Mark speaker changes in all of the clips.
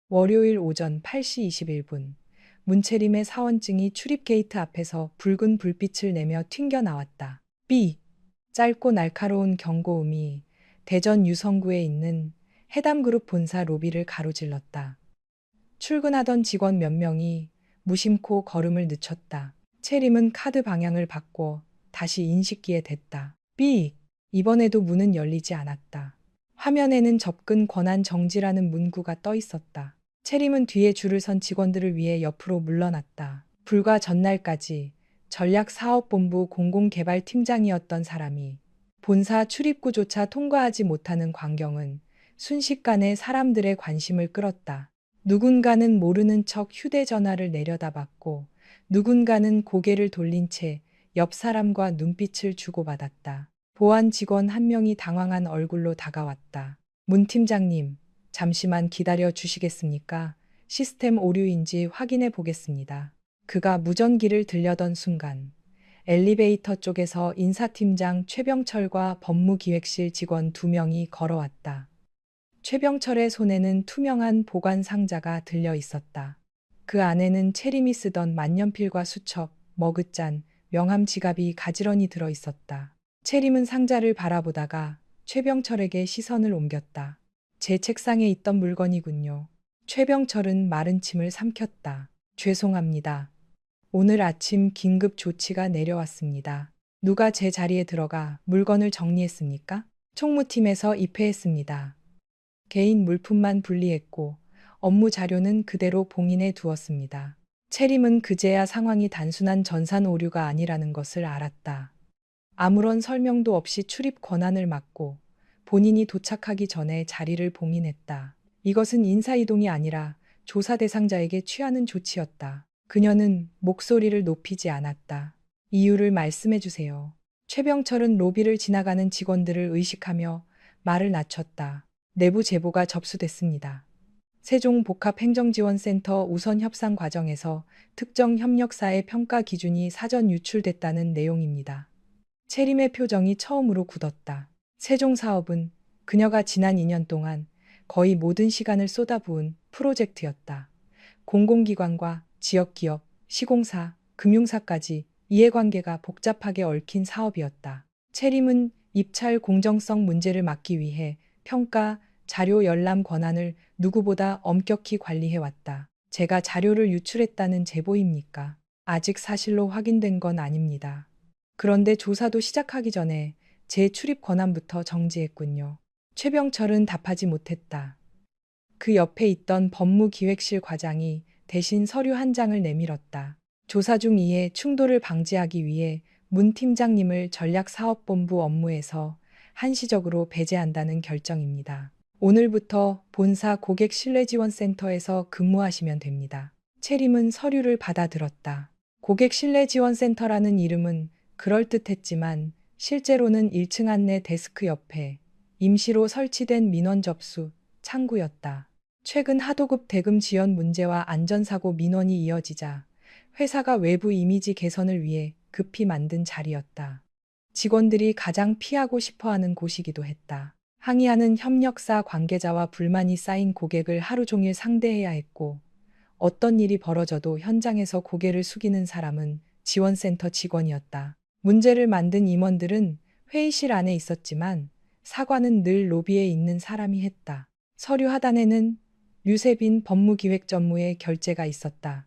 Speaker 1: 월요일 오전 8시 21분. 문채림의 사원증이 출입 게이트 앞에서 붉은 불빛을 내며 튕겨 나왔다. 삐! 짧고 날카로운 경고음이 대전 유성구에 있는 해담그룹 본사 로비를 가로질렀다. 출근하던 직원 몇 명이 무심코 걸음을 늦췄다. 채림은 카드 방향을 바꿔 다시 인식기에 댔다. 삐! 이번에도 문은 열리지 않았다. 화면에는 접근 권한 정지라는 문구가 떠 있었다. 채림은 뒤에 줄을 선 직원들을 위해 옆으로 물러났다. 불과 전날까지 전략사업본부 공공개발팀장이었던 사람이 본사 출입구조차 통과하지 못하는 광경은 순식간에 사람들의 관심을 끌었다. 누군가는 모르는 척 휴대전화를 내려다봤고 누군가는 고개를 돌린 채 옆 사람과 눈빛을 주고받았다. 보안 직원 한 명이 당황한 얼굴로 다가왔다. 문 팀장님, 잠시만 기다려 주시겠습니까? 시스템 오류인지 확인해 보겠습니다. 그가 무전기를 들려던 순간 엘리베이터 쪽에서 인사팀장 최병철과 법무기획실 직원 2명이 걸어왔다. 최병철의 손에는 투명한 보관 상자가 들려 있었다. 그 안에는 채림이 쓰던 만년필과 수첩, 머그잔, 명함 지갑이 가지런히 들어 있었다. 채림은 상자를 바라보다가 최병철에게 시선을 옮겼다. 제 책상에 있던 물건이군요. 최병철은 마른 침을 삼켰다. 죄송합니다. 오늘 아침 긴급 조치가 내려왔습니다. 누가 제 자리에 들어가 물건을 정리했습니까? 총무팀에서 입회했습니다. 개인 물품만 분리했고 업무 자료는 그대로 봉인해 두었습니다. 채림은 그제야 상황이 단순한 전산 오류가 아니라는 것을 알았다. 아무런 설명도 없이 출입 권한을 막고 본인이 도착하기 전에 자리를 봉인했다. 이것은 인사이동이 아니라 조사 대상자에게 취하는 조치였다. 그녀는 목소리를 높이지 않았다. 이유를 말씀해 주세요. 최병철은 로비를 지나가는 직원들을 의식하며 말을 낮췄다. 내부 제보가 접수됐습니다. 세종복합행정지원센터 우선 협상 과정에서 특정 협력사의 평가 기준이 사전 유출됐다는 내용입니다. 채림의 표정이 처음으로 굳었다. 세종 사업은 그녀가 지난 2년 동안 거의 모든 시간을 쏟아부은 프로젝트였다. 공공기관과 지역기업, 시공사, 금융사까지 이해관계가 복잡하게 얽힌 사업이었다. 채림은 입찰 공정성 문제를 막기 위해 평가, 자료 열람 권한을 누구보다 엄격히 관리해왔다. 제가 자료를 유출했다는 제보입니까? 아직 사실로 확인된 건 아닙니다. 그런데 조사도 시작하기 전에 제 출입 권한부터 정지했군요. 최병철은 답하지 못했다. 그 옆에 있던 법무기획실 과장이 대신 서류 한 장을 내밀었다. 조사 중 이해 충돌을 방지하기 위해 문 팀장님을 전략사업본부 업무에서 한시적으로 배제한다는 결정입니다. 오늘부터 본사 고객신뢰지원센터에서 근무하시면 됩니다. 채림은 서류를 받아들었다. 고객신뢰지원센터라는 이름은 그럴듯했지만 실제로는 1층 안내 데스크 옆에 임시로 설치된 민원 접수 창구였다. 최근 하도급 대금 지연 문제와 안전사고 민원이 이어지자 회사가 외부 이미지 개선을 위해 급히 만든 자리였다. 직원들이 가장 피하고 싶어하는 곳이기도 했다. 항의하는 협력사 관계자와 불만이 쌓인 고객을 하루 종일 상대해야 했고 어떤 일이 벌어져도 현장에서 고개를 숙이는 사람은 지원센터 직원이었다. 문제를 만든 임원들은 회의실 안에 있었지만 사과는 늘 로비에 있는 사람이 했다. 서류 하단에는 류세빈 법무기획전무의 결재가 있었다.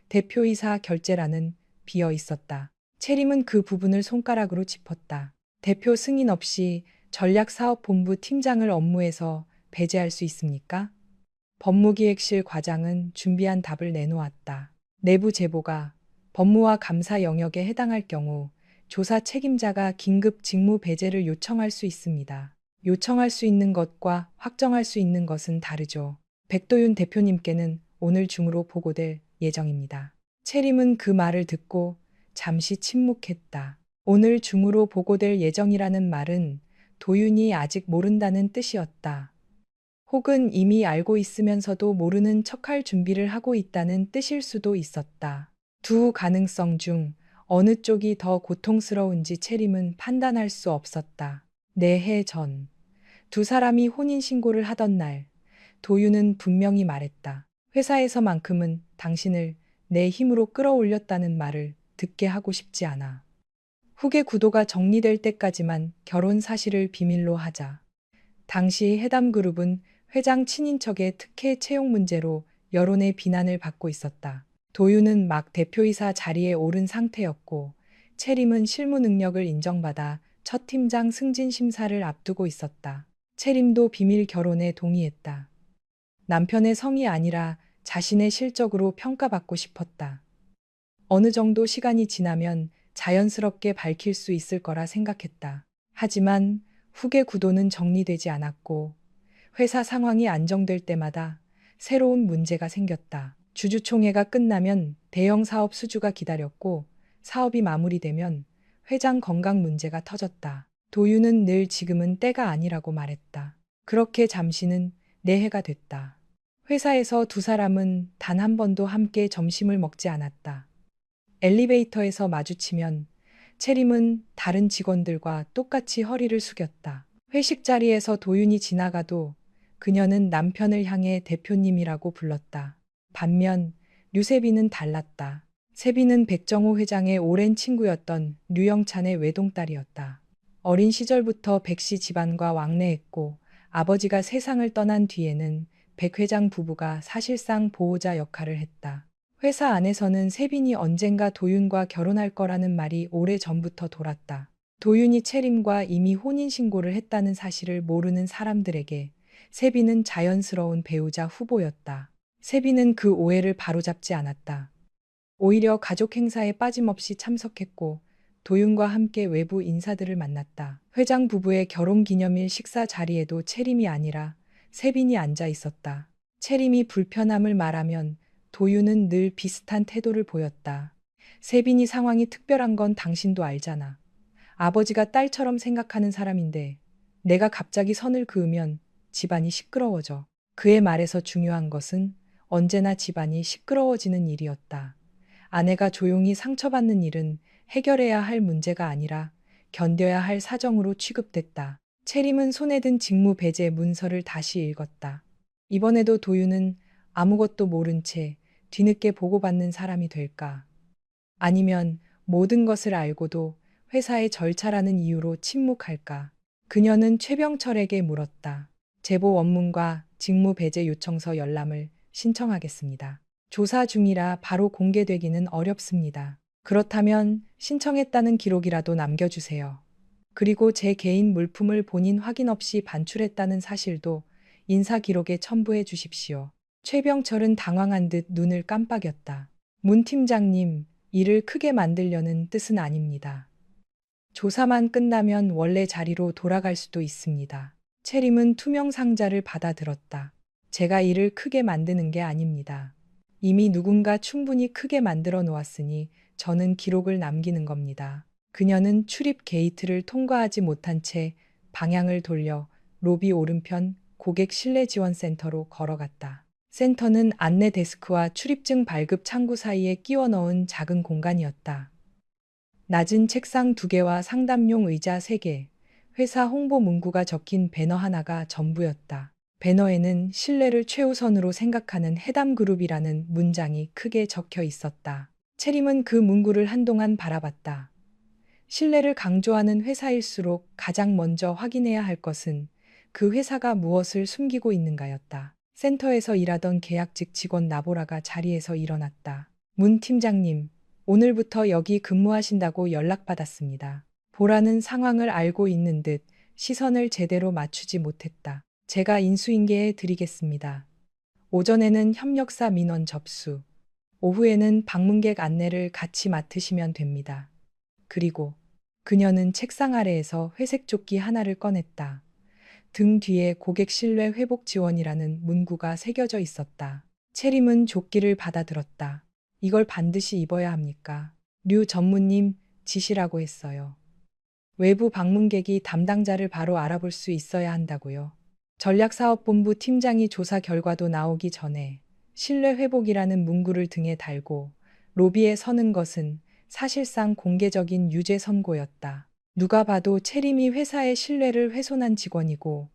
Speaker 1: 대표이사 결재란은 비어 있었다. 채림은 그 부분을 손가락으로 짚었다. 대표 승인 없이 전략사업본부 팀장을 업무에서 배제할 수 있습니까? 법무기획실 과장은 준비한 답을 내놓았다. 내부 제보가 법무와 감사 영역에 해당할 경우 조사 책임자가 긴급 직무 배제를 요청할 수 있습니다. 요청할 수 있는 것과 확정할 수 있는 것은 다르죠. 백도윤 대표님께는 오늘 중으로 보고될 예정입니다. 채림은 그 말을 듣고 잠시 침묵했다. 오늘 중으로 보고될 예정이라는 말은 도윤이 아직 모른다는 뜻이었다. 혹은 이미 알고 있으면서도 모르는 척할 준비를 하고 있다는 뜻일 수도 있었다. 두 가능성 중 어느 쪽이 더 고통스러운지 채림은 판단할 수 없었다. 4해 전, 두 사람이 혼인신고를 하던 날, 도윤은 분명히 말했다. 회사에서만큼은 당신을 내 힘으로 끌어올렸다는 말을 듣게 하고 싶지 않아. 후계 구도가 정리될 때까지만 결혼 사실을 비밀로 하자. 당시 해담그룹은 회장 친인척의 특혜 채용 문제로 여론의 비난을 받고 있었다. 도윤은 막 대표이사 자리에 오른 상태였고 채림은 실무 능력을 인정받아 첫 팀장 승진 심사를 앞두고 있었다. 채림도 비밀 결혼에 동의했다. 남편의 성이 아니라 자신의 실적으로 평가받고 싶었다. 어느 정도 시간이 지나면 자연스럽게 밝힐 수 있을 거라 생각했다. 하지만 후계 구도는 정리되지 않았고 회사 상황이 안정될 때마다 새로운 문제가 생겼다. 주주총회가 끝나면 대형 사업 수주가 기다렸고 사업이 마무리되면 회장 건강 문제가 터졌다. 도윤은 늘 지금은 때가 아니라고 말했다. 그렇게 잠시는 내해가 됐다. 회사에서 두 사람은 단 한 번도 함께 점심을 먹지 않았다. 엘리베이터에서 마주치면 채림은 다른 직원들과 똑같이 허리를 숙였다. 회식 자리에서 도윤이 지나가도 그녀는 남편을 향해 대표님이라고 불렀다. 반면 류세빈은 달랐다. 세빈은 백정호 회장의 오랜 친구였던 류영찬의 외동딸이었다. 어린 시절부터 백씨 집안과 왕래했고 아버지가 세상을 떠난 뒤에는 백 회장 부부가 사실상 보호자 역할을 했다. 회사 안에서는 세빈이 언젠가 도윤과 결혼할 거라는 말이 오래 전부터 돌았다. 도윤이 채림과 이미 혼인신고를 했다는 사실을 모르는 사람들에게 세빈은 자연스러운 배우자 후보였다. 세빈은 그 오해를 바로잡지 않았다. 오히려 가족 행사에 빠짐없이 참석했고 도윤과 함께 외부 인사들을 만났다. 회장 부부의 결혼기념일 식사 자리에도 채림이 아니라 세빈이 앉아 있었다. 채림이 불편함을 말하면 도윤은 늘 비슷한 태도를 보였다. 세빈이 상황이 특별한 건 당신도 알잖아. 아버지가 딸처럼 생각하는 사람인데 내가 갑자기 선을 그으면 집안이 시끄러워져. 그의 말에서 중요한 것은 언제나 집안이 시끄러워지는 일이었다. 아내가 조용히 상처받는 일은 해결해야 할 문제가 아니라 견뎌야 할 사정으로 취급됐다. 채림은 손에 든 직무 배제 문서를 다시 읽었다. 이번에도 도윤은 아무것도 모른 채 뒤늦게 보고받는 사람이 될까? 아니면 모든 것을 알고도 회사의 절차라는 이유로 침묵할까? 그녀는 최병철에게 물었다. 제보 원문과 직무 배제 요청서 열람을 신청하겠습니다. 조사 중이라 바로 공개되기는 어렵습니다. 그렇다면 신청했다는 기록이라도 남겨주세요. 그리고 제 개인 물품을 본인 확인 없이 반출했다는 사실도 인사 기록에 첨부해 주십시오. 최병철은 당황한 듯 눈을 깜빡였다. 문 팀장님, 일을 크게 만들려는 뜻은 아닙니다. 조사만 끝나면 원래 자리로 돌아갈 수도 있습니다. 채림은 투명 상자를 받아들었다. 제가 일을 크게 만드는 게 아닙니다. 이미 누군가 충분히 크게 만들어 놓았으니 저는 기록을 남기는 겁니다. 그녀는 출입 게이트를 통과하지 못한 채 방향을 돌려 로비 오른편 고객 신뢰 지원 센터로 걸어갔다. 센터는 안내 데스크와 출입증 발급 창구 사이에 끼워 넣은 작은 공간이었다. 낮은 책상 2개와 상담용 의자 3개, 회사 홍보 문구가 적힌 배너 하나가 전부였다. 배너에는 신뢰를 최우선으로 생각하는 해담그룹이라는 문장이 크게 적혀 있었다. 채림은 그 문구를 한동안 바라봤다. 신뢰를 강조하는 회사일수록 가장 먼저 확인해야 할 것은 그 회사가 무엇을 숨기고 있는가였다. 센터에서 일하던 계약직 직원 나보라가 자리에서 일어났다. 문 팀장님, 오늘부터 여기 근무하신다고 연락받았습니다. 보라는 상황을 알고 있는 듯 시선을 제대로 맞추지 못했다. 제가 인수인계해 드리겠습니다. 오전에는 협력사 민원 접수, 오후에는 방문객 안내를 같이 맡으시면 됩니다. 그리고 그녀는 책상 아래에서 회색 조끼 하나를 꺼냈다. 등 뒤에 고객 신뢰 회복 지원이라는 문구가 새겨져 있었다. 채림은 조끼를 받아들었다. 이걸 반드시 입어야 합니까? 류 전무님 지시라고 했어요. 외부 방문객이 담당자를 바로 알아볼 수 있어야 한다고요. 전략사업본부 팀장이 조사 결과도 나오기 전에 신뢰 회복이라는 문구를 등에 달고 로비에 서는 것은 사실상 공개적인 유죄 선고였다. 누가 봐도 채림이 회사의 신뢰를 훼손한 직원이고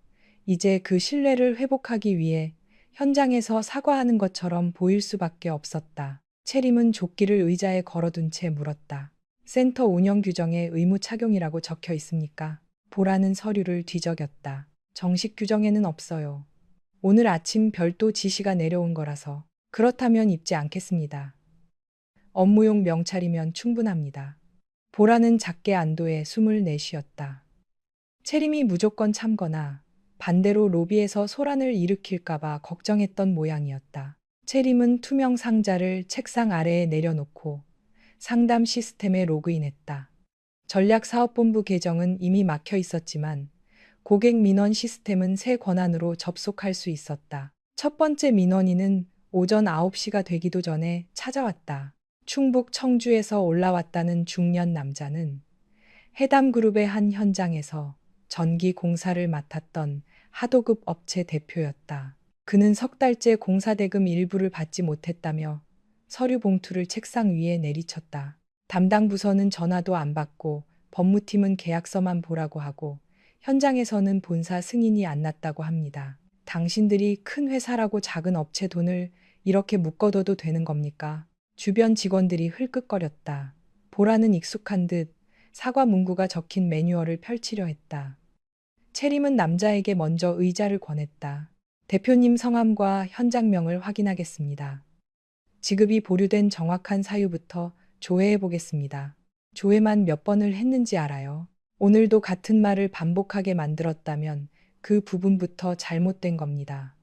Speaker 1: 이제 그 신뢰를 회복하기 위해 현장에서 사과하는 것처럼 보일 수밖에 없었다. 채림은 조끼를 의자에 걸어둔 채 물었다. 센터 운영 규정에 의무 착용이라고 적혀 있습니까? 보라는 서류를 뒤적였다. 정식 규정에는 없어요. 오늘 아침 별도 지시가 내려온 거라서. 그렇다면 입지 않겠습니다. 업무용 명찰이면 충분합니다. 보라는 작게 안도에 숨을 내쉬었다. 채림이 무조건 참거나 반대로 로비에서 소란을 일으킬까봐 걱정했던 모양이었다. 채림은 투명 상자를 책상 아래에 내려놓고 상담 시스템에 로그인했다. 전략사업본부 계정은 이미 막혀 있었지만 고객 민원 시스템은 새 권한으로 접속할 수 있었다. 첫 번째 민원인은 오전 9시가 되기도 전에 찾아왔다. 충북 청주에서 올라왔다는 중년 남자는 해담 그룹의 한 현장에서 전기 공사를 맡았던 하도급 업체 대표였다. 그는 석 달째 공사 대금 일부를 받지 못했다며 서류 봉투를 책상 위에 내리쳤다. 담당 부서는 전화도 안 받고 법무팀은 계약서만 보라고 하고 현장에서는 본사 승인이 안 났다고 합니다. 당신들이 큰 회사라고 작은 업체 돈을 이렇게 묶어둬도 되는 겁니까? 주변 직원들이 흘끗거렸다. 보라는 익숙한 듯 사과 문구가 적힌 매뉴얼을 펼치려 했다. 채림은 남자에게 먼저 의자를 권했다. 대표님 성함과 현장명을 확인하겠습니다. 지급이 보류된 정확한 사유부터 조회해 보겠습니다. 조회만 몇 번을 했는지 알아요. 오늘도 같은 말을 반복하게 만들었다면 그 부분부터 잘못된 겁니다.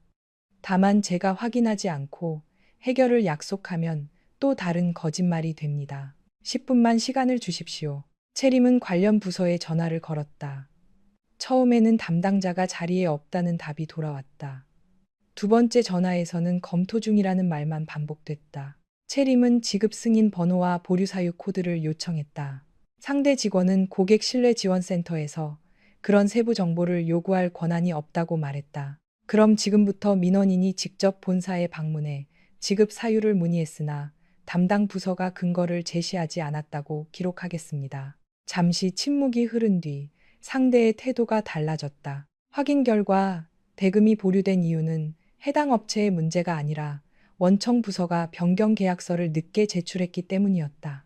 Speaker 1: 다만 제가 확인하지 않고 해결을 약속하면 또 다른 거짓말이 됩니다. 10분만 시간을 주십시오. 채림은 관련 부서에 전화를 걸었다. 처음에는 담당자가 자리에 없다는 답이 돌아왔다. 두 번째 전화에서는 검토 중이라는 말만 반복됐다. 채림은 지급 승인 번호와 보류 사유 코드를 요청했다. 상대 직원은 고객 신뢰 지원센터에서 그런 세부 정보를 요구할 권한이 없다고 말했다. 그럼 지금부터 민원인이 직접 본사에 방문해 지급 사유를 문의했으나 담당 부서가 근거를 제시하지 않았다고 기록하겠습니다. 잠시 침묵이 흐른 뒤 상대의 태도가 달라졌다. 확인 결과 대금이 보류된 이유는 해당 업체의 문제가 아니라 원청 부서가 변경 계약서를 늦게 제출했기 때문이었다.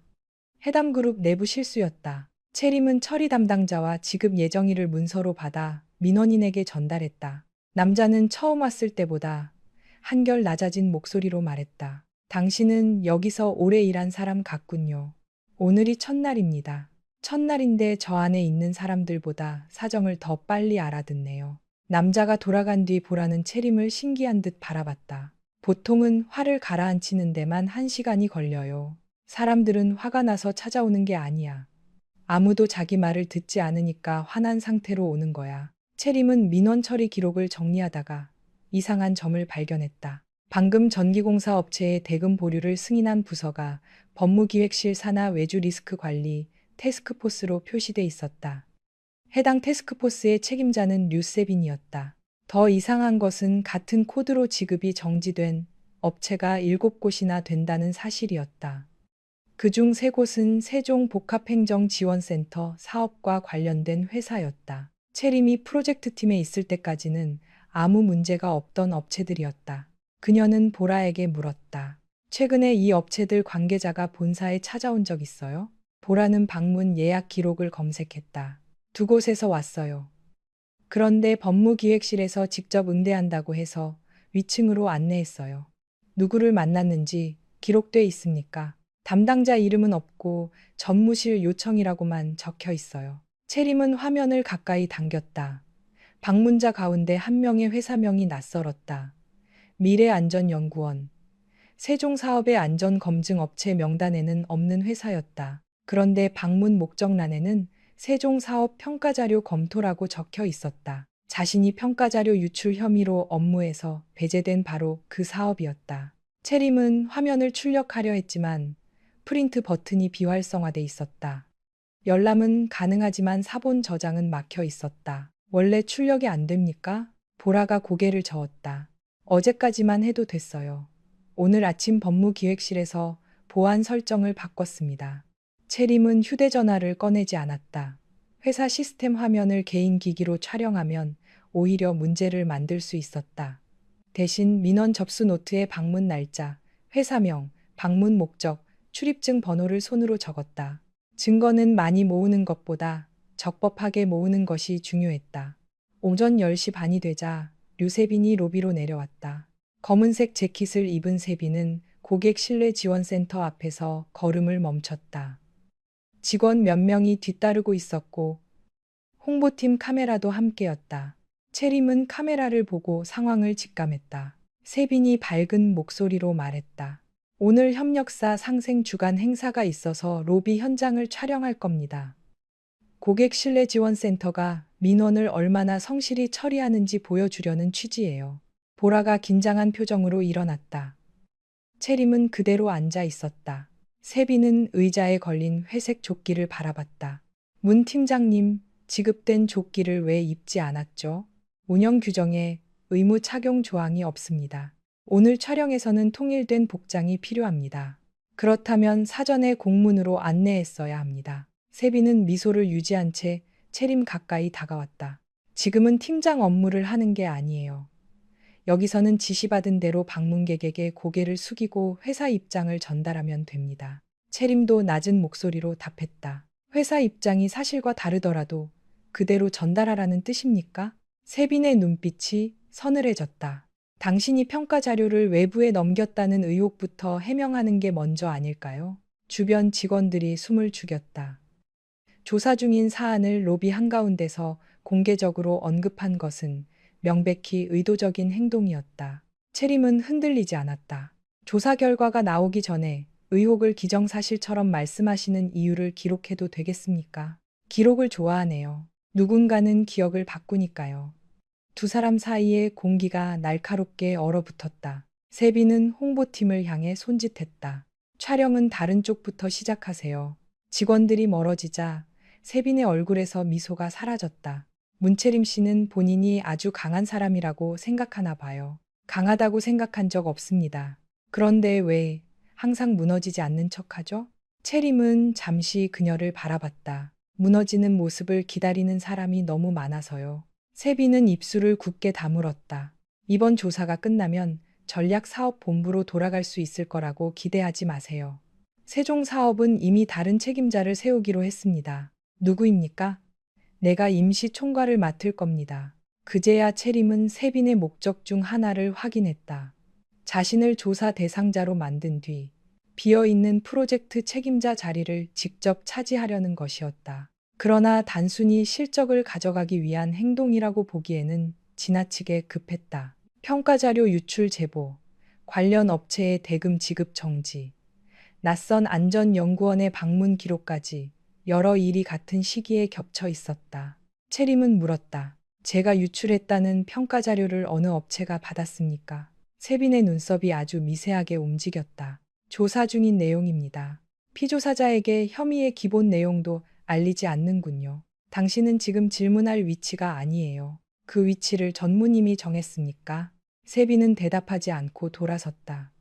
Speaker 1: 해담그룹 내부 실수였다. 채림은 처리 담당자와 지급 예정일을 문서로 받아 민원인에게 전달했다. 남자는 처음 왔을 때보다 한결 낮아진 목소리로 말했다. 당신은 여기서 오래 일한 사람 같군요. 오늘이 첫날입니다. 첫날인데 저 안에 있는 사람들보다 사정을 더 빨리 알아듣네요. 남자가 돌아간 뒤 보라는 채림을 신기한 듯 바라봤다. 보통은 화를 가라앉히는 데만 1시간이 걸려요. 사람들은 화가 나서 찾아오는 게 아니야. 아무도 자기 말을 듣지 않으니까 화난 상태로 오는 거야. 채림은 민원 처리 기록을 정리하다가 이상한 점을 발견했다. 방금 전기공사 업체의 대금 보류를 승인한 부서가 법무기획실 산하 외주 리스크 관리 태스크포스로 표시돼 있었다. 해당 태스크포스의 책임자는 류세빈이었다. 더 이상한 것은 같은 코드로 지급이 정지된 업체가 7곳이나 된다는 사실이었다. 그중 3곳은 세종복합행정지원센터 사업과 관련된 회사였다. 채림이 프로젝트팀에 있을 때까지는 아무 문제가 없던 업체들이었다. 그녀는 보라에게 물었다. 최근에 이 업체들 관계자가 본사에 찾아온 적 있어요? 보라는 방문 예약 기록을 검색했다. 2곳에서 왔어요. 그런데 법무기획실에서 직접 응대한다고 해서 위층으로 안내했어요. 누구를 만났는지 기록돼 있습니까? 담당자 이름은 없고 전무실 요청이라고만 적혀 있어요. 채림은 화면을 가까이 당겼다. 방문자 가운데 한 명의 회사명이 낯설었다. 미래안전연구원. 세종사업의 안전검증업체 명단에는 없는 회사였다. 그런데 방문 목적란에는 세종사업 평가자료 검토라고 적혀 있었다. 자신이 평가자료 유출 혐의로 업무에서 배제된 바로 그 사업이었다. 채림은 화면을 출력하려 했지만 프린트 버튼이 비활성화돼 있었다. 열람은 가능하지만 사본 저장은 막혀 있었다. 원래 출력이 안 됩니까? 보라가 고개를 저었다. 어제까지만 해도 됐어요. 오늘 아침 법무기획실에서 보안 설정을 바꿨습니다. 채림은 휴대전화를 꺼내지 않았다. 회사 시스템 화면을 개인 기기로 촬영하면 오히려 문제를 만들 수 있었다. 대신 민원 접수 노트에 방문 날짜, 회사명, 방문 목적, 출입증 번호를 손으로 적었다. 증거는 많이 모으는 것보다 적법하게 모으는 것이 중요했다. 오전 10시 반이 되자 류세빈이 로비로 내려왔다. 검은색 재킷을 입은 세빈은 고객 신뢰 지원센터 앞에서 걸음을 멈췄다. 직원 몇 명이 뒤따르고 있었고 홍보팀 카메라도 함께였다. 채림은 카메라를 보고 상황을 직감했다. 세빈이 밝은 목소리로 말했다. 오늘 협력사 상생 주간 행사가 있어서 로비 현장을 촬영할 겁니다. 고객 신뢰 지원센터가 민원을 얼마나 성실히 처리하는지 보여주려는 취지예요. 보라가 긴장한 표정으로 일어났다. 채림은 그대로 앉아 있었다. 세빈은 의자에 걸린 회색 조끼를 바라봤다. 문 팀장님, 지급된 조끼를 왜 입지 않았죠? 운영 규정에 의무 착용 조항이 없습니다. 오늘 촬영에서는 통일된 복장이 필요합니다. 그렇다면 사전에 공문으로 안내했어야 합니다. 세빈은 미소를 유지한 채 채림 가까이 다가왔다. 지금은 팀장 업무를 하는 게 아니에요. 여기서는 지시받은 대로 방문객에게 고개를 숙이고 회사 입장을 전달하면 됩니다. 채림도 낮은 목소리로 답했다. 회사 입장이 사실과 다르더라도 그대로 전달하라는 뜻입니까? 세빈의 눈빛이 서늘해졌다. 당신이 평가 자료를 외부에 넘겼다는 의혹부터 해명하는 게 먼저 아닐까요? 주변 직원들이 숨을 죽였다. 조사 중인 사안을 로비 한가운데서 공개적으로 언급한 것은 명백히 의도적인 행동이었다. 채림은 흔들리지 않았다. 조사 결과가 나오기 전에 의혹을 기정사실처럼 말씀하시는 이유를 기록해도 되겠습니까? 기록을 좋아하네요. 누군가는 기억을 바꾸니까요. 두 사람 사이에 공기가 날카롭게 얼어붙었다. 세빈은 홍보팀을 향해 손짓했다. 촬영은 다른 쪽부터 시작하세요. 직원들이 멀어지자 세빈의 얼굴에서 미소가 사라졌다. 문채림 씨는 본인이 아주 강한 사람이라고 생각하나 봐요. 강하다고 생각한 적 없습니다. 그런데 왜 항상 무너지지 않는 척하죠? 채림은 잠시 그녀를 바라봤다. 무너지는 모습을 기다리는 사람이 너무 많아서요. 세빈은 입술을 굳게 다물었다. 이번 조사가 끝나면 전략사업본부로 돌아갈 수 있을 거라고 기대하지 마세요. 세종사업은 이미 다른 책임자를 세우기로 했습니다. 누구입니까? 내가 임시 총괄을 맡을 겁니다. 그제야 채림은 세빈의 목적 중 하나를 확인했다. 자신을 조사 대상자로 만든 뒤 비어있는 프로젝트 책임자 자리를 직접 차지하려는 것이었다. 그러나 단순히 실적을 가져가기 위한 행동이라고 보기에는 지나치게 급했다. 평가자료 유출 제보, 관련 업체의 대금 지급 정지, 낯선 안전연구원의 방문 기록까지 여러 일이 같은 시기에 겹쳐 있었다. 채림은 물었다. 제가 유출했다는 평가자료를 어느 업체가 받았습니까? 세빈의 눈썹이 아주 미세하게 움직였다. 조사 중인 내용입니다. 피조사자에게 혐의의 기본 내용도 알리지 않는군요. 당신은 지금 질문할 위치가 아니에요. 그 위치를 전무님이 정했습니까? 세빈은 대답하지 않고 돌아섰다.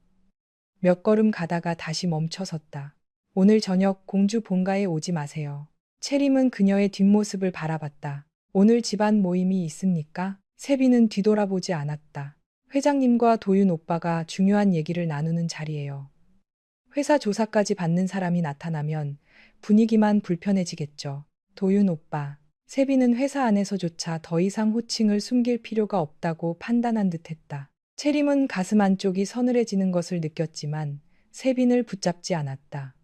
Speaker 1: 몇 걸음 가다가 다시 멈춰섰다. 오늘 저녁 공주 본가에 오지 마세요. 채림은 그녀의 뒷모습을 바라봤다. 오늘 집안 모임이 있습니까? 세빈은 뒤돌아보지 않았다. 회장님과 도윤 오빠가 중요한 얘기를 나누는 자리예요. 회사 조사까지 받는 사람이 나타나면 분위기만 불편해지겠죠. 도윤 오빠. 세빈은 회사 안에서조차 더 이상 호칭을 숨길 필요가 없다고 판단한 듯했다. 채림은 가슴 안쪽이 서늘해지는 것을 느꼈지만 세빈을 붙잡지 않았다.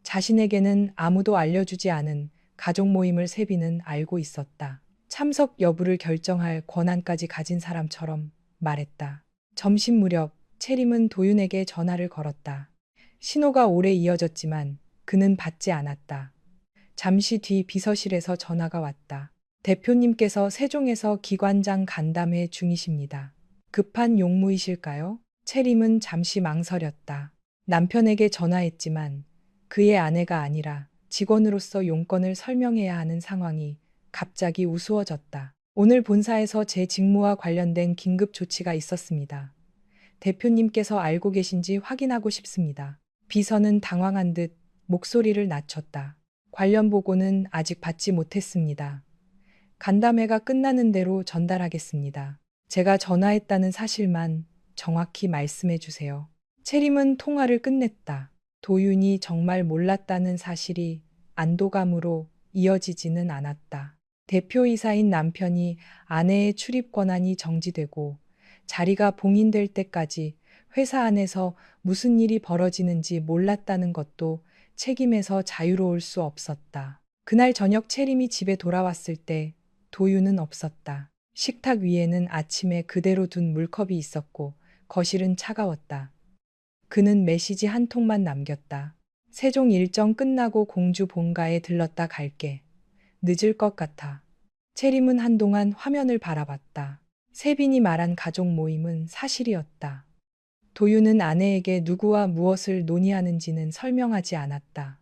Speaker 1: 자신에게는 아무도 알려주지 않은 가족 모임을 세빈은 알고 있었다. 참석 여부를 결정할 권한까지 가진 사람처럼 말했다. 점심 무렵 채림은 도윤에게 전화를 걸었다. 신호가 오래 이어졌지만 그는 받지 않았다. 잠시 뒤 비서실에서 전화가 왔다. 대표님께서 세종에서 기관장 간담회 중이십니다. 급한 용무이실까요? 채림은 잠시 망설였다. 남편에게 전화했지만 그의 아내가 아니라 직원으로서 용건을 설명해야 하는 상황이 갑자기 우스워졌다. 오늘 본사에서 제 직무와 관련된 긴급 조치가 있었습니다. 대표님께서 알고 계신지 확인하고 싶습니다. 비서는 당황한 듯 목소리를 낮췄다. 관련 보고는 아직 받지 못했습니다. 간담회가 끝나는 대로 전달하겠습니다. 제가 전화했다는 사실만 정확히 말씀해 주세요. 채림은 통화를 끝냈다. 도윤이 정말 몰랐다는 사실이 안도감으로 이어지지는 않았다. 대표이사인 남편이 아내의 출입 권한이 정지되고 자리가 봉인될 때까지 회사 안에서 무슨 일이 벌어지는지 몰랐다는 것도 책임에서 자유로울 수 없었다. 그날 저녁 채림이 집에 돌아왔을 때 도윤은 없었다. 식탁 위에는 아침에 그대로 둔 물컵이 있었고 거실은 차가웠다. 그는 메시지 한 통만 남겼다. 세종 일정 끝나고 공주 본가에 들렀다 갈게. 늦을 것 같아. 채림은 한동안 화면을 바라봤다. 세빈이 말한 가족 모임은 사실이었다. 도윤은 아내에게 누구와 무엇을 논의하는지는 설명하지 않았다.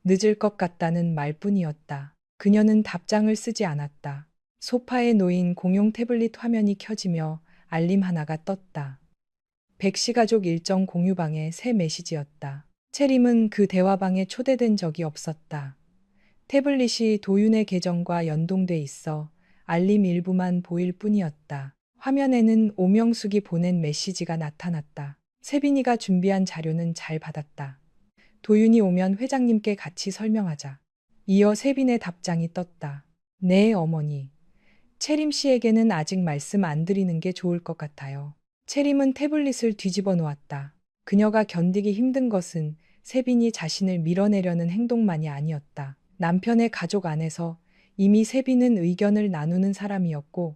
Speaker 1: 늦을 것 같다는 말뿐이었다. 그녀는 답장을 쓰지 않았다. 소파에 놓인 공용 태블릿 화면이 켜지며 알림 하나가 떴다. 백씨 가족 일정 공유방의 새 메시지였다. 채림은 그 대화방에 초대된 적이 없었다. 태블릿이 도윤의 계정과 연동돼 있어 알림 일부만 보일 뿐이었다. 화면에는 오명숙이 보낸 메시지가 나타났다. 세빈이가 준비한 자료는 잘 받았다. 도윤이 오면 회장님께 같이 설명하자. 이어 세빈의 답장이 떴다. 네, 어머니. 채림 씨에게는 아직 말씀 안 드리는 게 좋을 것 같아요. 채림은 태블릿을 뒤집어 놓았다. 그녀가 견디기 힘든 것은 세빈이 자신을 밀어내려는 행동만이 아니었다. 남편의 가족 안에서 이미 세빈은 의견을 나누는 사람이었고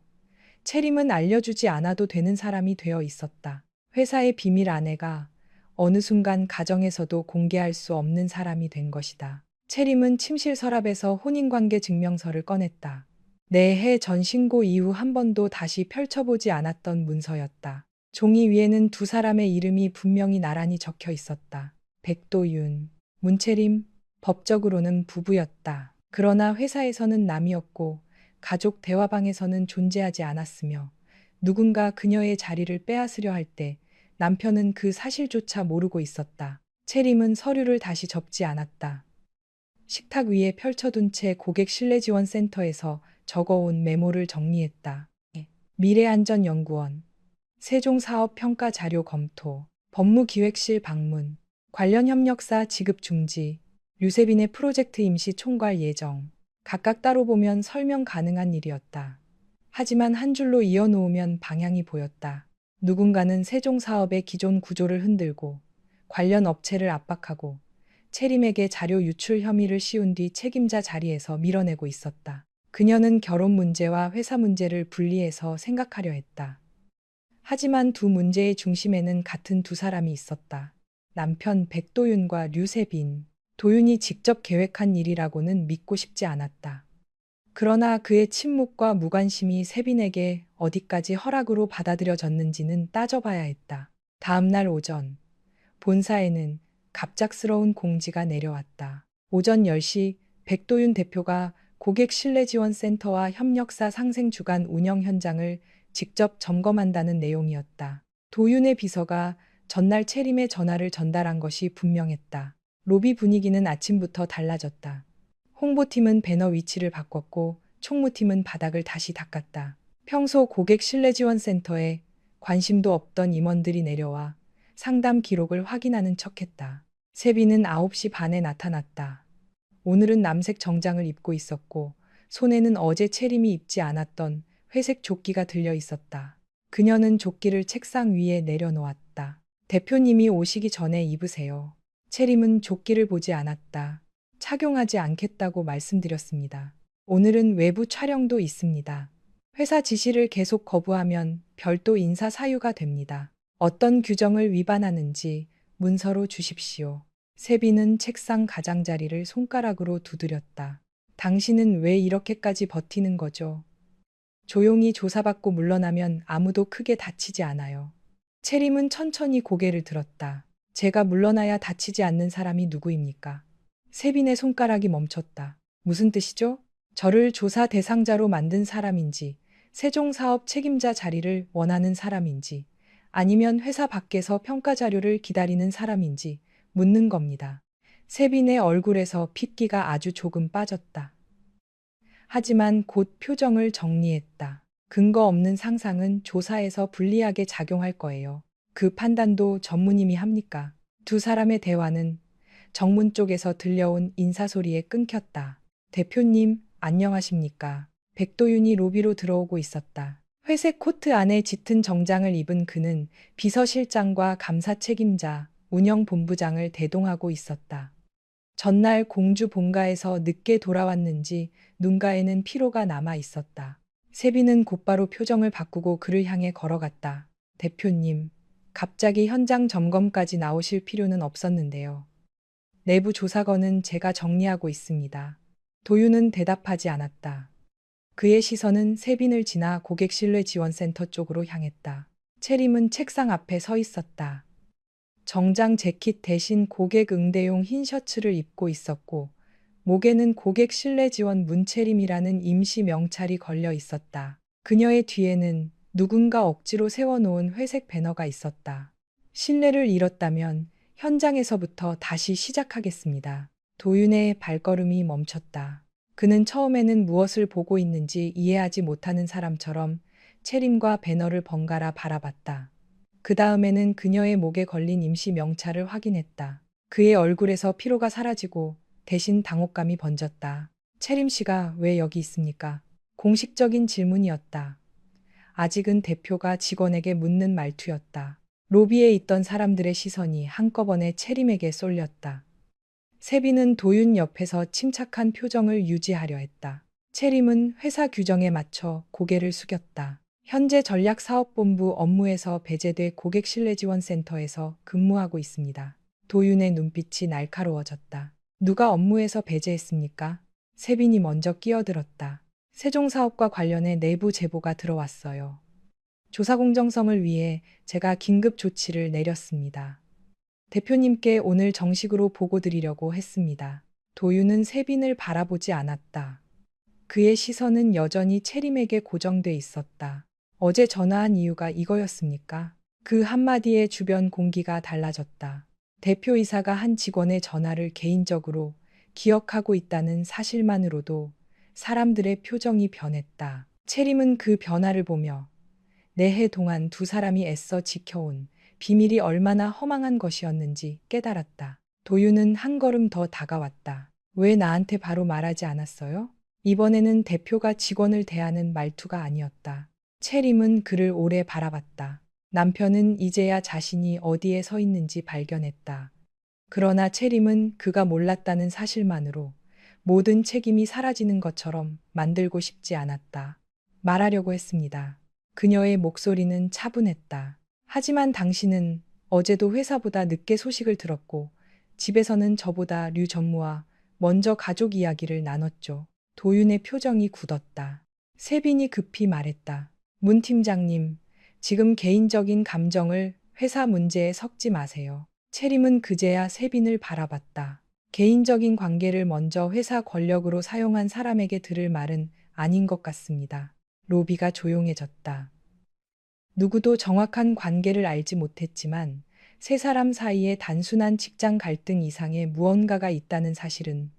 Speaker 1: 채림은 알려주지 않아도 되는 사람이 되어 있었다. 회사의 비밀 아내가 어느 순간 가정에서도 공개할 수 없는 사람이 된 것이다. 채림은 침실 서랍에서 혼인관계 증명서를 꺼냈다. 내해 전 신고 이후 한 번도 다시 펼쳐보지 않았던 문서였다. 종이 위에는 두 사람의 이름이 분명히 나란히 적혀 있었다. 백도윤, 문채림, 법적으로는 부부였다. 그러나 회사에서는 남이었고 가족 대화방에서는 존재하지 않았으며 누군가 그녀의 자리를 빼앗으려 할 때 남편은 그 사실조차 모르고 있었다. 채림은 서류를 다시 접지 않았다. 식탁 위에 펼쳐둔 채 고객 신뢰지원센터에서 적어온 메모를 정리했다. 미래안전연구원, 세종사업평가 자료 검토, 법무기획실 방문, 관련 협력사 지급 중지, 류세빈의 프로젝트 임시 총괄 예정. 각각 따로 보면 설명 가능한 일이었다. 하지만 한 줄로 이어놓으면 방향이 보였다. 누군가는 세종사업의 기존 구조를 흔들고 관련 업체를 압박하고 채림에게 자료 유출 혐의를 씌운 뒤 책임자 자리에서 밀어내고 있었다. 그녀는 결혼 문제와 회사 문제를 분리해서 생각하려 했다. 하지만 두 문제의 중심에는 같은 두 사람이 있었다. 남편 백도윤과 류세빈. 도윤이 직접 계획한 일이라고는 믿고 싶지 않았다. 그러나 그의 침묵과 무관심이 세빈에게 어디까지 허락으로 받아들여졌는지는 따져봐야 했다. 다음 날 오전, 본사에는 갑작스러운 공지가 내려왔다. 오전 10시 백도윤 대표가 고객 신뢰지원센터와 협력사 상생 주간 운영 현장을 직접 점검한다는 내용이었다. 도윤의 비서가 전날 채림의 전화를 전달한 것이 분명했다. 로비 분위기는 아침부터 달라졌다. 홍보팀은 배너 위치를 바꿨고 총무팀은 바닥을 다시 닦았다. 평소 고객 신뢰지원센터에 관심도 없던 임원들이 내려와 상담 기록을 확인하는 척했다. 세빈은 9시 반에 나타났다. 오늘은 남색 정장을 입고 있었고 손에는 어제 채림이 입지 않았던 회색 조끼가 들려 있었다. 그녀는 조끼를 책상 위에 내려놓았다. 대표님이 오시기 전에 입으세요. 채림은 조끼를 보지 않았다. 착용하지 않겠다고 말씀드렸습니다. 오늘은 외부 촬영도 있습니다. 회사 지시를 계속 거부하면 별도 인사 사유가 됩니다. 어떤 규정을 위반하는지 문서로 주십시오. 세빈은 책상 가장자리를 손가락으로 두드렸다. 당신은 왜 이렇게까지 버티는 거죠? 조용히 조사받고 물러나면 아무도 크게 다치지 않아요. 채림은 천천히 고개를 들었다. 제가 물러나야 다치지 않는 사람이 누구입니까? 세빈의 손가락이 멈췄다. 무슨 뜻이죠? 저를 조사 대상자로 만든 사람인지, 세종사업 책임자 자리를 원하는 사람인지, 아니면 회사 밖에서 평가 자료를 기다리는 사람인지 묻는 겁니다. 세빈의 얼굴에서 핏기가 아주 조금 빠졌다. 하지만 곧 표정을 정리했다. 근거 없는 상상은 조사에서 불리하게 작용할 거예요. 그 판단도 전무님이 합니까? 두 사람의 대화는 정문 쪽에서 들려온 인사소리에 끊겼다. 대표님, 안녕하십니까? 백도윤이 로비로 들어오고 있었다. 회색 코트 안에 짙은 정장을 입은 그는 비서실장과 감사 책임자, 운영본부장을 대동하고 있었다. 전날 공주 본가에서 늦게 돌아왔는지 눈가에는 피로가 남아 있었다. 세빈은 곧바로 표정을 바꾸고 그를 향해 걸어갔다. 대표님, 갑자기 현장 점검까지 나오실 필요는 없었는데요. 내부 조사건은 제가 정리하고 있습니다. 도윤은 대답하지 않았다. 그의 시선은 세빈을 지나 고객신뢰지원센터 쪽으로 향했다. 채림은 책상 앞에 서 있었다. 정장 재킷 대신 고객 응대용 흰 셔츠를 입고 있었고 목에는 고객 신뢰 지원 문채림이라는 임시 명찰이 걸려 있었다. 그녀의 뒤에는 누군가 억지로 세워놓은 회색 배너가 있었다. 신뢰를 잃었다면 현장에서부터 다시 시작하겠습니다. 도윤의 발걸음이 멈췄다. 그는 처음에는 무엇을 보고 있는지 이해하지 못하는 사람처럼 채림과 배너를 번갈아 바라봤다. 그 다음에는 그녀의 목에 걸린 임시 명찰을 확인했다. 그의 얼굴에서 피로가 사라지고 대신 당혹감이 번졌다. 채림 씨가 왜 여기 있습니까? 공식적인 질문이었다. 아직은 대표가 직원에게 묻는 말투였다. 로비에 있던 사람들의 시선이 한꺼번에 채림에게 쏠렸다. 세빈은 도윤 옆에서 침착한 표정을 유지하려 했다. 채림은 회사 규정에 맞춰 고개를 숙였다. 현재 전략사업본부 업무에서 배제돼 고객신뢰지원센터에서 근무하고 있습니다. 도윤의 눈빛이 날카로워졌다. 누가 업무에서 배제했습니까? 세빈이 먼저 끼어들었다. 세종사업과 관련해 내부 제보가 들어왔어요. 조사 공정성을 위해 제가 긴급 조치를 내렸습니다. 대표님께 오늘 정식으로 보고드리려고 했습니다. 도윤은 세빈을 바라보지 않았다. 그의 시선은 여전히 채림에게 고정돼 있었다. 어제 전화한 이유가 이거였습니까? 그 한마디에 주변 공기가 달라졌다. 대표이사가 한 직원의 전화를 개인적으로 기억하고 있다는 사실만으로도 사람들의 표정이 변했다. 채림은 그 변화를 보며 내해 동안 두 사람이 애써 지켜온 비밀이 얼마나 허망한 것이었는지 깨달았다. 도윤은 한 걸음 더 다가왔다. 왜 나한테 바로 말하지 않았어요? 이번에는 대표가 직원을 대하는 말투가 아니었다. 채림은 그를 오래 바라봤다. 남편은 이제야 자신이 어디에 서 있는지 발견했다. 그러나 채림은 그가 몰랐다는 사실만으로 모든 책임이 사라지는 것처럼 만들고 싶지 않았다. 말하려고 했습니다. 그녀의 목소리는 차분했다. 하지만 당신은 어제도 회사보다 늦게 소식을 들었고 집에서는 저보다 류 전무와 먼저 가족 이야기를 나눴죠. 도윤의 표정이 굳었다. 세빈이 급히 말했다. 문 팀장님, 지금 개인적인 감정을 회사 문제에 섞지 마세요. 채림은 그제야 세빈을 바라봤다. 개인적인 관계를 먼저 회사 권력으로 사용한 사람에게 들을 말은 아닌 것 같습니다. 로비가 조용해졌다. 누구도 정확한 관계를 알지 못했지만 세 사람 사이에 단순한 직장 갈등 이상의 무언가가 있다는 사실은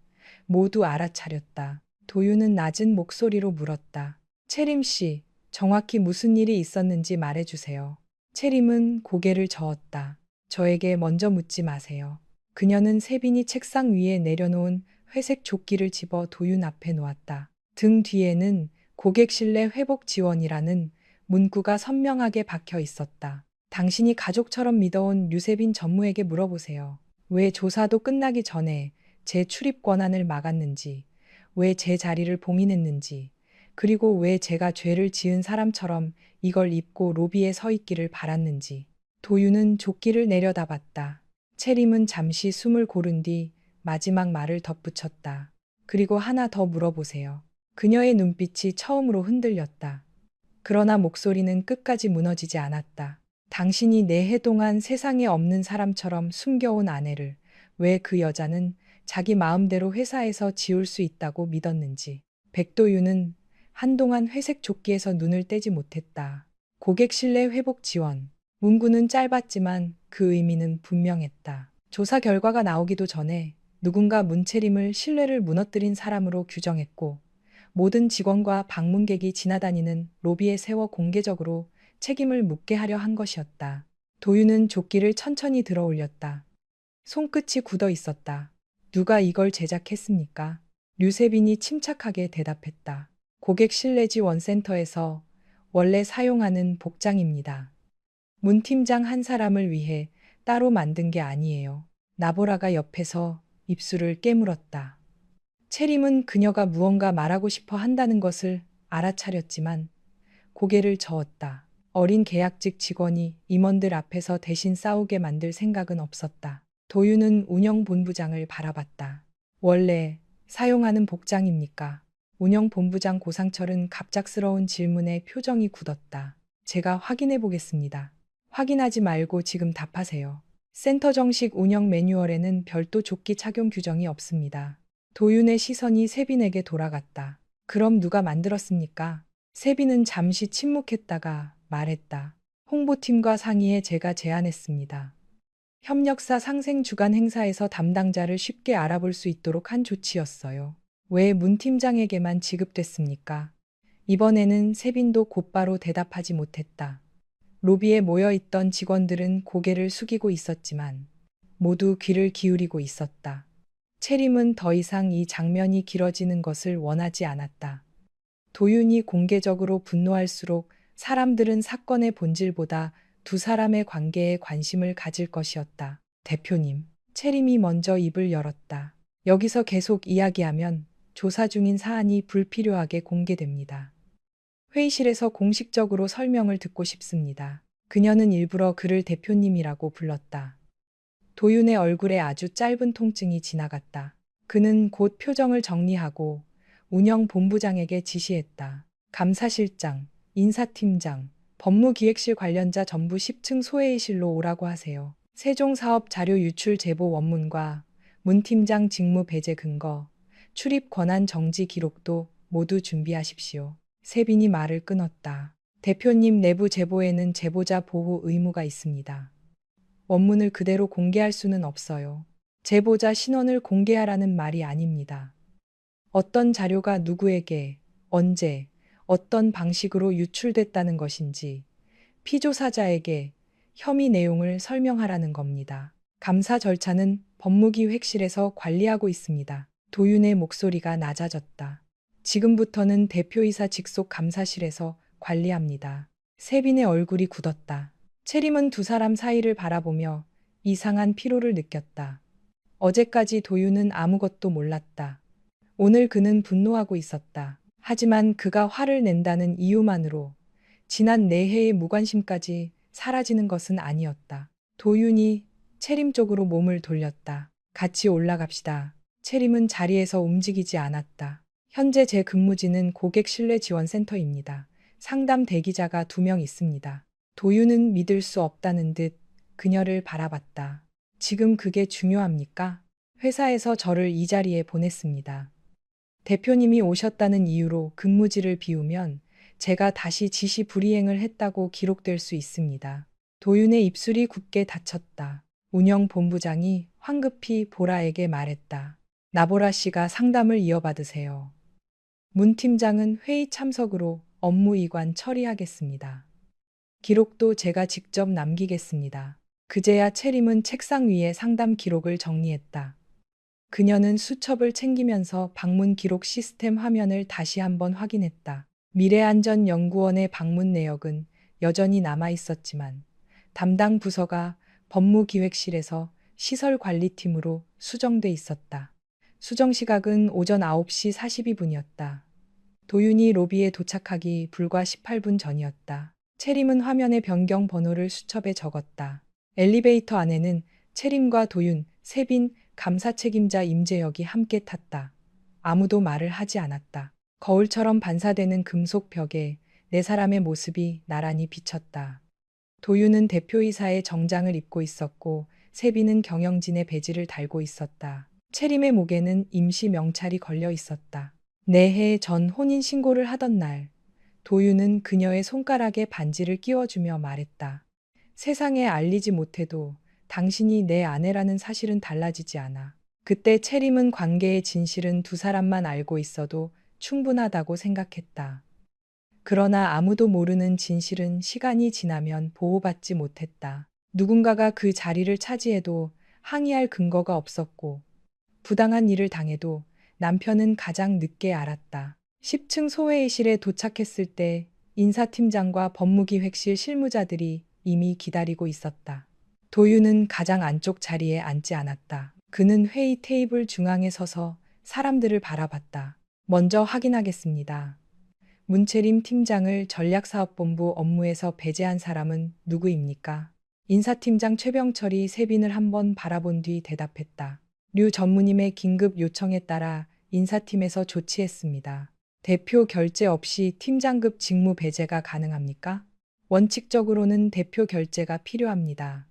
Speaker 1: 모두 알아차렸다. 도윤은 낮은 목소리로 물었다. 채림 씨, 정확히 무슨 일이 있었는지 말해주세요. 채림은 고개를 저었다. 저에게 먼저 묻지 마세요. 그녀는 세빈이 책상 위에 내려놓은 회색 조끼를 집어 도윤 앞에 놓았다. 등 뒤에는 고객 신뢰 회복 지원이라는 문구가 선명하게 박혀 있었다. 당신이 가족처럼 믿어온 류세빈 전무에게 물어보세요. 왜 조사도 끝나기 전에 제 출입 권한을 막았는지, 왜 제 자리를 봉인했는지, 그리고 왜 제가 죄를 지은 사람처럼 이걸 입고 로비에 서 있기를 바랐는지. 도윤은 조끼를 내려다봤다. 채림은 잠시 숨을 고른 뒤 마지막 말을 덧붙였다. 그리고 하나 더 물어보세요. 그녀의 눈빛이 처음으로 흔들렸다. 그러나 목소리는 끝까지 무너지지 않았다. 당신이 내해 동안 세상에 없는 사람처럼 숨겨온 아내를 왜 그 여자는 자기 마음대로 회사에서 지울 수 있다고 믿었는지. 백도윤은 한동안 회색 조끼에서 눈을 떼지 못했다. 고객 신뢰 회복 지원. 문구는 짧았지만 그 의미는 분명했다. 조사 결과가 나오기도 전에 누군가 문채림을 신뢰를 무너뜨린 사람으로 규정했고 모든 직원과 방문객이 지나다니는 로비에 세워 공개적으로 책임을 묻게 하려 한 것이었다. 도윤은 조끼를 천천히 들어 올렸다. 손끝이 굳어 있었다. 누가 이걸 제작했습니까? 류세빈이 침착하게 대답했다. 고객실 내지 원센터에서 원래 사용하는 복장입니다. 문 팀장 한 사람을 위해 따로 만든 게 아니에요. 나보라가 옆에서 입술을 깨물었다. 채림은 그녀가 무언가 말하고 싶어 한다는 것을 알아차렸지만 고개를 저었다. 어린 계약직 직원이 임원들 앞에서 대신 싸우게 만들 생각은 없었다. 도윤은 운영본부장을 바라봤다. 원래 사용하는 복장입니까? 운영본부장 고상철은 갑작스러운 질문에 표정이 굳었다. 제가 확인해 보겠습니다. 확인하지 말고 지금 답하세요. 센터 정식 운영 매뉴얼에는 별도 조끼 착용 규정이 없습니다. 도윤의 시선이 세빈에게 돌아갔다. 그럼 누가 만들었습니까? 세빈은 잠시 침묵했다가 말했다. 홍보팀과 상의해 제가 제안했습니다. 협력사 상생 주간 행사에서 담당자를 쉽게 알아볼 수 있도록 한 조치였어요. 왜 문 팀장에게만 지급됐습니까? 이번에는 세빈도 곧바로 대답하지 못했다. 로비에 모여 있던 직원들은 고개를 숙이고 있었지만 모두 귀를 기울이고 있었다. 채림은 더 이상 이 장면이 길어지는 것을 원하지 않았다. 도윤이 공개적으로 분노할수록 사람들은 사건의 본질보다 두 사람의 관계에 관심을 가질 것이었다. 대표님, 채림이 먼저 입을 열었다. 여기서 계속 이야기하면 조사 중인 사안이 불필요하게 공개됩니다. 회의실에서 공식적으로 설명을 듣고 싶습니다. 그녀는 일부러 그를 대표님이라고 불렀다. 도윤의 얼굴에 아주 짧은 통증이 지나갔다. 그는 곧 표정을 정리하고 운영본부장에게 지시했다. 감사실장, 인사팀장, 법무기획실 관련자 전부 10층 소회의실로 오라고 하세요. 세종사업 자료 유출 제보 원문과 문 팀장 직무 배제 근거, 출입 권한 정지 기록도 모두 준비하십시오. 세빈이 말을 끊었다. 대표님, 내부 제보에는 제보자 보호 의무가 있습니다. 원문을 그대로 공개할 수는 없어요. 제보자 신원을 공개하라는 말이 아닙니다. 어떤 자료가 누구에게, 언제, 어떤 방식으로 유출됐다는 것인지 피조사자에게 혐의 내용을 설명하라는 겁니다. 감사 절차는 법무기획실에서 관리하고 있습니다. 도윤의 목소리가 낮아졌다. 지금부터는 대표이사 직속 감사실에서 관리합니다. 세빈의 얼굴이 굳었다. 채림은 두 사람 사이를 바라보며 이상한 피로를 느꼈다. 어제까지 도윤은 아무것도 몰랐다. 오늘 그는 분노하고 있었다. 하지만 그가 화를 낸다는 이유만으로 지난 4해의 무관심까지 사라지는 것은 아니었다. 도윤이 채림 쪽으로 몸을 돌렸다. 같이 올라갑시다. 채림은 자리에서 움직이지 않았다. 현재 제 근무지는 고객 신뢰 지원센터입니다. 상담 대기자가 2명 있습니다. 도윤은 믿을 수 없다는 듯 그녀를 바라봤다. 지금 그게 중요합니까? 회사에서 저를 이 자리에 보냈습니다. 대표님이 오셨다는 이유로 근무지를 비우면 제가 다시 지시 불이행을 했다고 기록될 수 있습니다. 도윤의 입술이 굳게 닫혔다. 운영본부장이 황급히 보라에게 말했다. 나보라 씨가 상담을 이어받으세요. 문 팀장은 회의 참석으로 업무 이관 처리하겠습니다. 기록도 제가 직접 남기겠습니다. 그제야 채림은 책상 위에 상담 기록을 정리했다. 그녀는 수첩을 챙기면서 방문 기록 시스템 화면을 다시 한번 확인했다. 미래안전연구원의 방문 내역은 여전히 남아 있었지만 담당 부서가 법무기획실에서 시설관리팀으로 수정돼 있었다. 수정 시각은 오전 9시 42분이었다. 도윤이 로비에 도착하기 불과 18분 전이었다. 채림은 화면의 변경 번호를 수첩에 적었다. 엘리베이터 안에는 채림과 도윤, 세빈, 감사 책임자 임재혁이 함께 탔다. 아무도 말을 하지 않았다. 거울처럼 반사되는 금속 벽에 4사람의 모습이 나란히 비쳤다. 도윤은 대표이사의 정장을 입고 있었고 세빈은 경영진의 배지를 달고 있었다. 채림의 목에는 임시 명찰이 걸려 있었다. 4해 전 혼인신고를 하던 날, 도윤은 그녀의 손가락에 반지를 끼워주며 말했다. 세상에 알리지 못해도 당신이 내 아내라는 사실은 달라지지 않아. 그때 채림은 관계의 진실은 두 사람만 알고 있어도 충분하다고 생각했다. 그러나 아무도 모르는 진실은 시간이 지나면 보호받지 못했다. 누군가가 그 자리를 차지해도 항의할 근거가 없었고, 부당한 일을 당해도 남편은 가장 늦게 알았다. 10층 소회의실에 도착했을 때 인사팀장과 법무기획실 실무자들이 이미 기다리고 있었다. 도윤은 가장 안쪽 자리에 앉지 않았다. 그는 회의 테이블 중앙에 서서 사람들을 바라봤다. 먼저 확인하겠습니다. 문채림 팀장을 전략사업본부 업무에서 배제한 사람은 누구입니까? 인사팀장 최병철이 세빈을 한번 바라본 뒤 대답했다. 류 전무님의 긴급 요청에 따라 인사팀에서 조치했습니다. 대표 결재 없이 팀장급 직무 배제가 가능합니까? 원칙적으로는 대표 결재가 필요합니다.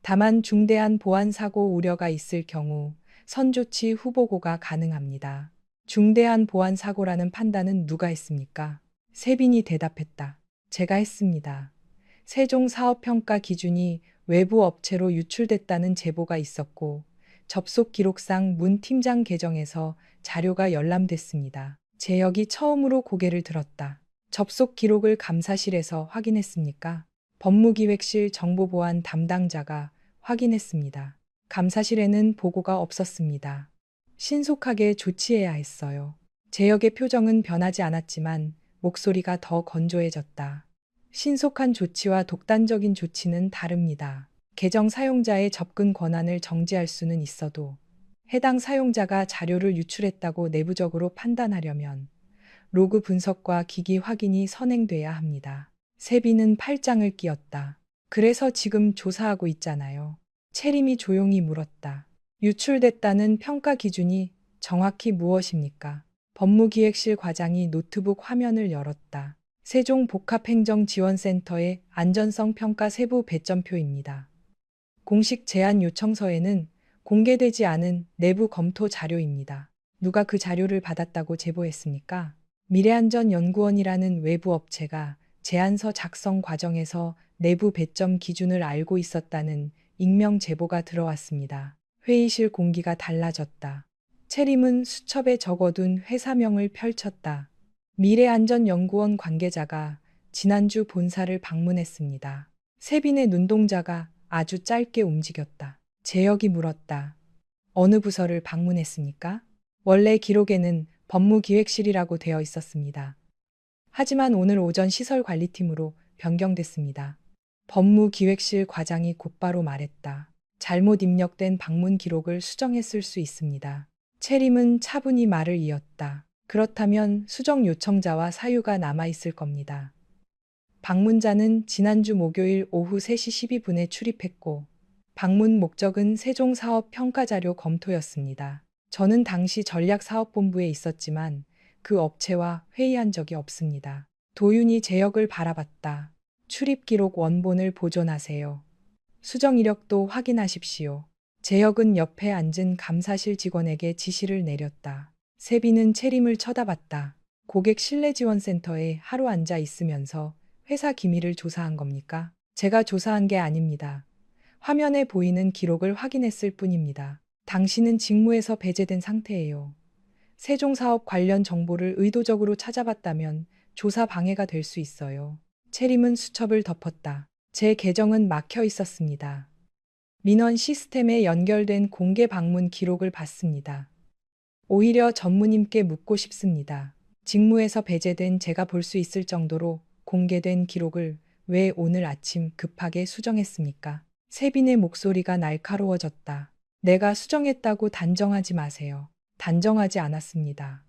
Speaker 1: 다만 중대한 보안 사고 우려가 있을 경우 선조치 후보고가 가능합니다. 중대한 보안 사고라는 판단은 누가 했습니까? 세빈이 대답했다. 제가 했습니다. 세종 사업평가 기준이 외부 업체로 유출됐다는 제보가 있었고 접속 기록상 문 팀장 계정에서 자료가 열람됐습니다. 재혁이 처음으로 고개를 들었다. 접속 기록을 감사실에서 확인했습니까? 법무기획실 정보보안 담당자가 확인했습니다. 감사실에는 보고가 없었습니다. 신속하게 조치해야 했어요. 재혁의 표정은 변하지 않았지만 목소리가 더 건조해졌다. 신속한 조치와 독단적인 조치는 다릅니다. 계정 사용자의 접근 권한을 정지할 수는 있어도 해당 사용자가 자료를 유출했다고 내부적으로 판단하려면 로그 분석과 기기 확인이 선행돼야 합니다. 세빈은 팔짱을 끼었다. 그래서 지금 조사하고 있잖아요. 채림이 조용히 물었다. 유출됐다는 평가 기준이 정확히 무엇입니까? 법무기획실 과장이 노트북 화면을 열었다. 세종복합행정지원센터의 안전성 평가 세부 배점표입니다. 공식 제안 요청서에는 공개되지 않은 내부 검토 자료입니다. 누가 그 자료를 받았다고 제보했습니까? 미래안전연구원이라는 외부 업체가 제안서 작성 과정에서 내부 배점 기준을 알고 있었다는 익명 제보가 들어왔습니다. 회의실 공기가 달라졌다. 채림은 수첩에 적어둔 회사명을 펼쳤다. 미래안전연구원 관계자가 지난주 본사를 방문했습니다. 세빈의 눈동자가 아주 짧게 움직였다. 재혁이 물었다. 어느 부서를 방문했습니까? 원래 기록에는 법무기획실이라고 되어 있었습니다. 하지만 오늘 오전 시설관리팀으로 변경됐습니다. 법무기획실 과장이 곧바로 말했다. 잘못 입력된 방문 기록을 수정했을 수 있습니다. 채림은 차분히 말을 이었다. 그렇다면 수정 요청자와 사유가 남아있을 겁니다. 방문자는 지난주 목요일 오후 3시 12분에 출입했고 방문 목적은 세종사업 평가자료 검토였습니다. 저는 당시 전략사업본부에 있었지만 그 업체와 회의한 적이 없습니다. 도윤이 재혁을 바라봤다. 출입기록 원본을 보존하세요. 수정 이력도 확인하십시오. 재혁은 옆에 앉은 감사실 직원에게 지시를 내렸다. 세빈은 채림을 쳐다봤다. 고객 신뢰지원센터에 하루 앉아 있으면서 회사 기밀을 조사한 겁니까? 제가 조사한 게 아닙니다. 화면에 보이는 기록을 확인했을 뿐입니다. 당신은 직무에서 배제된 상태예요. 세종사업 관련 정보를 의도적으로 찾아봤다면 조사 방해가 될 수 있어요. 채림은 수첩을 덮었다. 제 계정은 막혀 있었습니다. 민원 시스템에 연결된 공개 방문 기록을 봤습니다. 오히려 전무님께 묻고 싶습니다. 직무에서 배제된 제가 볼 수 있을 정도로 공개된 기록을 왜 오늘 아침 급하게 수정했습니까? 세빈의 목소리가 날카로워졌다. 내가 수정했다고 단정하지 마세요. 단정하지 않았습니다.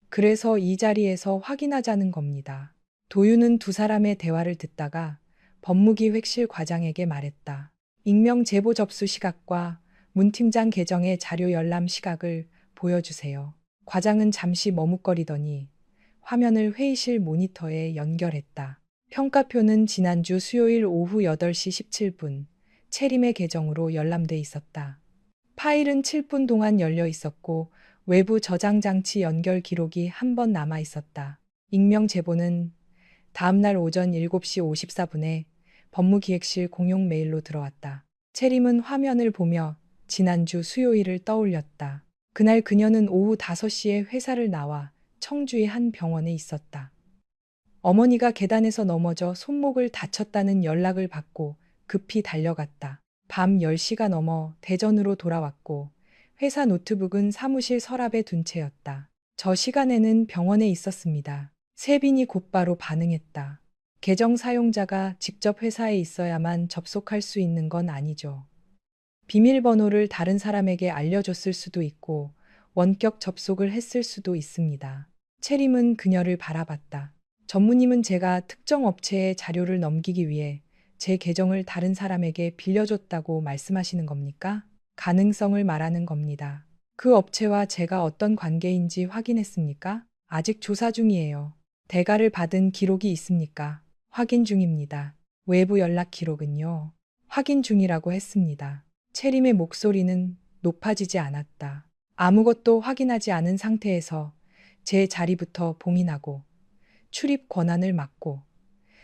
Speaker 1: 그래서 이 자리에서 확인하자는 겁니다. 도윤은 두 사람의 대화를 듣다가 법무기획실 과장에게 말했다. 익명 제보 접수 시각과 문 팀장 계정의 자료 열람 시각을 보여주세요. 과장은 잠시 머뭇거리더니 화면을 회의실 모니터에 연결했다. 평가표는 지난주 수요일 오후 8시 17분 채림의 계정으로 열람돼 있었다. 파일은 7분 동안 열려 있었고 외부 저장 장치 연결 기록이 한 번 남아 있었다. 익명 제보는 다음날 오전 7시 54분에 법무기획실 공용 메일로 들어왔다. 채림은 화면을 보며 지난주 수요일을 떠올렸다. 그날 그녀는 오후 5시에 회사를 나와 청주의 한 병원에 있었다. 어머니가 계단에서 넘어져 손목을 다쳤다는 연락을 받고 급히 달려갔다. 밤 10시가 넘어 대전으로 돌아왔고 회사 노트북은 사무실 서랍에 둔 채였다. 저 시간에는 병원에 있었습니다. 세빈이 곧바로 반응했다. 계정 사용자가 직접 회사에 있어야만 접속할 수 있는 건 아니죠. 비밀번호를 다른 사람에게 알려줬을 수도 있고 원격 접속을 했을 수도 있습니다. 채림은 그녀를 바라봤다. 전무님은 제가 특정 업체에 자료를 넘기기 위해 제 계정을 다른 사람에게 빌려줬다고 말씀하시는 겁니까? 가능성을 말하는 겁니다. 그 업체와 제가 어떤 관계인지 확인했습니까? 아직 조사 중이에요. 대가를 받은 기록이 있습니까? 확인 중입니다. 외부 연락 기록은요? 확인 중이라고 했습니다. 채림의 목소리는 높아지지 않았다. 아무것도 확인하지 않은 상태에서 제 자리부터 봉인하고 출입 권한을 막고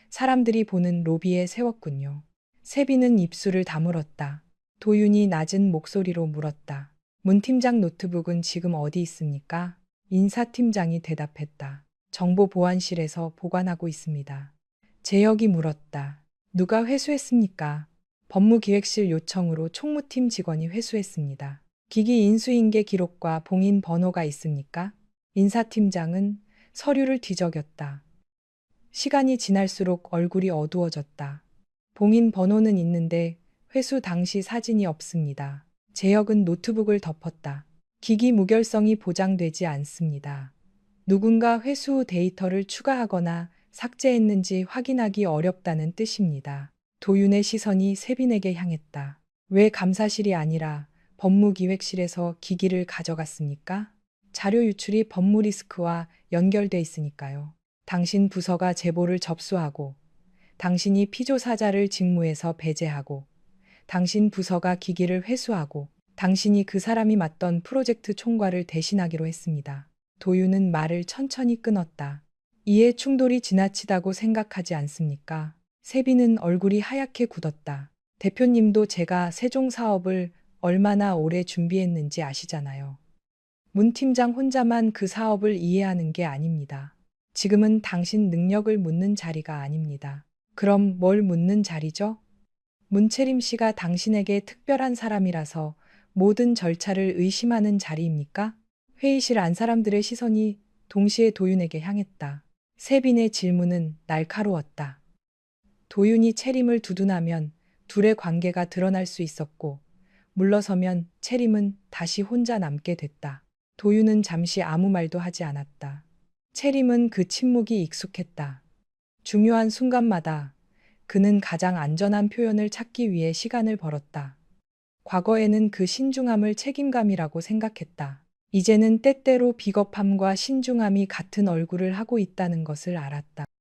Speaker 1: 사람들이 보는 로비에 세웠군요. 세빈은 입술을 다물었다. 도윤이 낮은 목소리로 물었다. 문 팀장 노트북은 지금 어디 있습니까? 인사팀장이 대답했다. 정보보안실에서 보관하고 있습니다. 재혁이 물었다. 누가 회수했습니까? 법무기획실 요청으로 총무팀 직원이 회수했습니다. 기기 인수인계 기록과 봉인 번호가 있습니까? 인사팀장은 서류를 뒤적였다. 시간이 지날수록 얼굴이 어두워졌다. 봉인 번호는 있는데 회수 당시 사진이 없습니다. 재혁은 노트북을 덮었다. 기기 무결성이 보장되지 않습니다. 누군가 회수 후 데이터를 추가하거나 삭제했는지 확인하기 어렵다는 뜻입니다. 도윤의 시선이 세빈에게 향했다. 왜 감사실이 아니라 법무기획실에서 기기를 가져갔습니까? 자료 유출이 법무 리스크와 연결돼 있으니까요. 당신 부서가 제보를 접수하고 당신이 피조사자를 직무에서 배제하고 당신 부서가 기기를 회수하고 당신이 그 사람이 맡던 프로젝트 총괄을 대신하기로 했습니다. 도윤은 말을 천천히 끊었다. 이해 충돌이 지나치다고 생각하지 않습니까? 세빈은 얼굴이 하얗게 굳었다. 대표님도 제가 세종 사업을 얼마나 오래 준비했는지 아시잖아요. 문 팀장 혼자만 그 사업을 이해하는 게 아닙니다. 지금은 당신 능력을 묻는 자리가 아닙니다. 그럼 뭘 묻는 자리죠? 문채림 씨가 당신에게 특별한 사람이라서 모든 절차를 의심하는 자리입니까? 회의실 안 사람들의 시선이 동시에 도윤에게 향했다. 세빈의 질문은 날카로웠다. 도윤이 채림을 두둔하면 둘의 관계가 드러날 수 있었고 물러서면 채림은 다시 혼자 남게 됐다. 도윤은 잠시 아무 말도 하지 않았다. 채림은 그 침묵이 익숙했다. 중요한 순간마다 그는 가장 안전한 표현을 찾기 위해 시간을 벌었다. 과거에는 그 신중함을 책임감이라고 생각했다. 이제는 때때로 비겁함과 신중함이 같은 얼굴을 하고 있다는 것을 알았다.